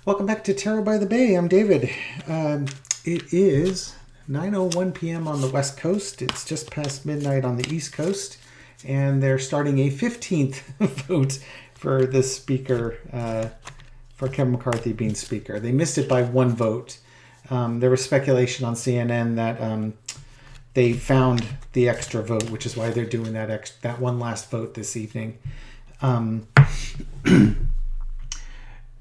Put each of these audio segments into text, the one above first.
Welcome back to Tarot by the Bay. I'm David. It is 9:01 p.m. on the West Coast. It's just past midnight on the East Coast. And they're starting a 15th vote for the speaker, for Kevin McCarthy being speaker. They missed it by one vote. There was speculation on CNN that they found the extra vote, which is why they're doing that one last vote this evening.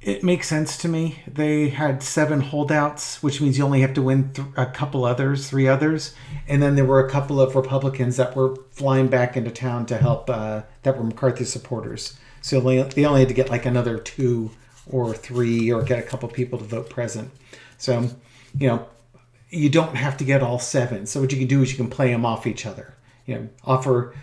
It makes sense to me. They had 7 holdouts, which means you only have to win three others. And then there were a couple of Republicans that were flying back into town to help, that were McCarthy supporters. So they only had to get like another 2 or 3 or get a couple people to vote present. So, you don't have to get all 7. So what you can do is you can play them off each other. Offer,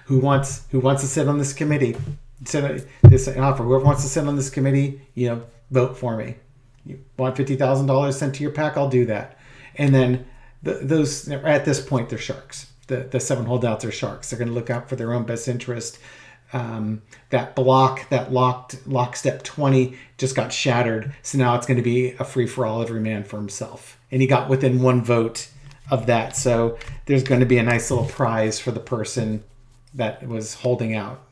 who wants to sit on this committee? This offer. Whoever wants to sit on this committee, vote for me. You want $50,000 sent to your PAC? I'll do that. And then those at this point they're sharks. The 7 holdouts are sharks. They're going to look out for their own best interest. That lockstep 20 just got shattered. So now it's going to be a free for all, every man for himself. And he got within 1 vote of that. So there's going to be a nice little prize for the person that was holding out.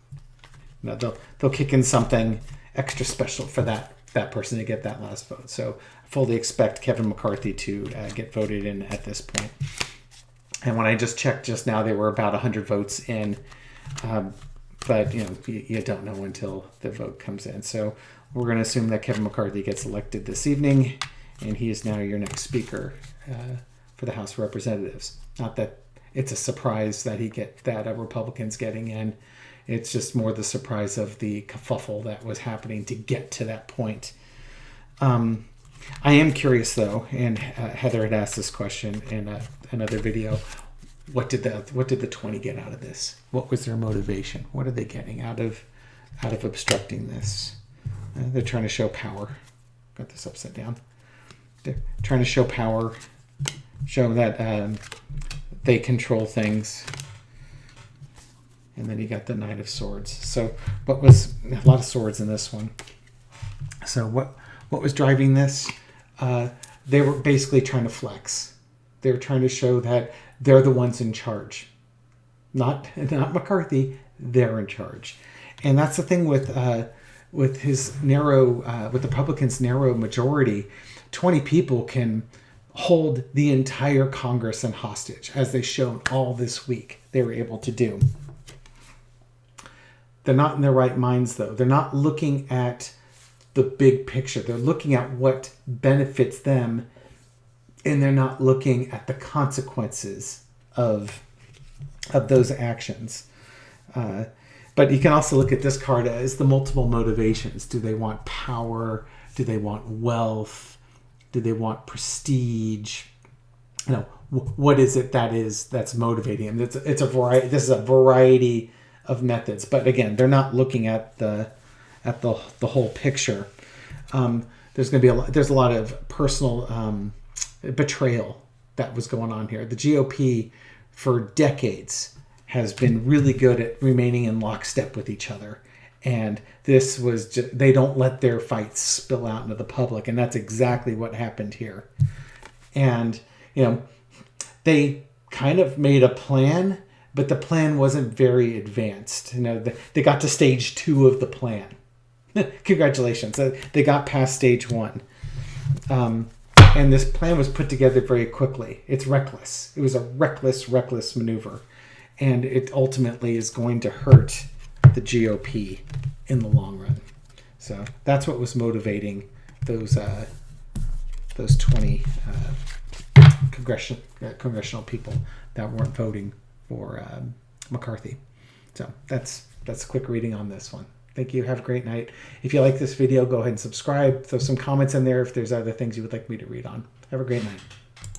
They'll kick in something extra special for that person to get that last vote. So I fully expect Kevin McCarthy to get voted in at this point. And when I just checked just now, there were about 100 votes in. But you don't know until the vote comes in. So we're going to assume that Kevin McCarthy gets elected this evening, and he is now your next speaker for the House of Representatives. Not that it's a surprise that a Republican's getting in. It's just more the surprise of the kerfuffle that was happening to get to that point. I am curious, though, and Heather had asked this question in another video. What did the 20 get out of this? What was their motivation? What are they getting out of obstructing this? They're trying to show power. Got this upside down. They're trying to show power, show that they control things. And then you got the Knight of Swords. So what was a lot of swords in this one? So what was driving this? They were basically trying to flex. They were trying to show that they're the ones in charge. Not McCarthy, they're in charge. And that's the thing with his with Republicans' narrow majority. 20 people can hold the entire Congress in hostage, as they've shown all this week they were able to do. They're not in their right minds, though. They're not looking at the big picture. They're looking at what benefits them, and they're not looking at the consequences of those actions. But you can also look at this card as the multiple motivations. Do they want power? Do they want wealth? Do they want prestige? What is it that's motivating them? It's a variety. This is a variety of methods, but again, they're not looking at the whole picture. There's a lot of personal betrayal that was going on here. The GOP for decades has been really good at remaining in lockstep with each other, and this was they don't let their fights spill out into the public, and that's exactly what happened here. And they kind of made a plan, but the plan wasn't very advanced. They got to stage 2 of the plan. Congratulations. They got past stage 1. And this plan was put together very quickly. It's reckless. It was a reckless maneuver. And it ultimately is going to hurt the GOP in the long run. So that's what was motivating those 20 congressional people that weren't voting for McCarthy. So that's a quick reading on this one. Thank you. Have a great night. If you like this video, go ahead and subscribe. Throw some comments in there if there's other things you would like me to read on. Have a great night.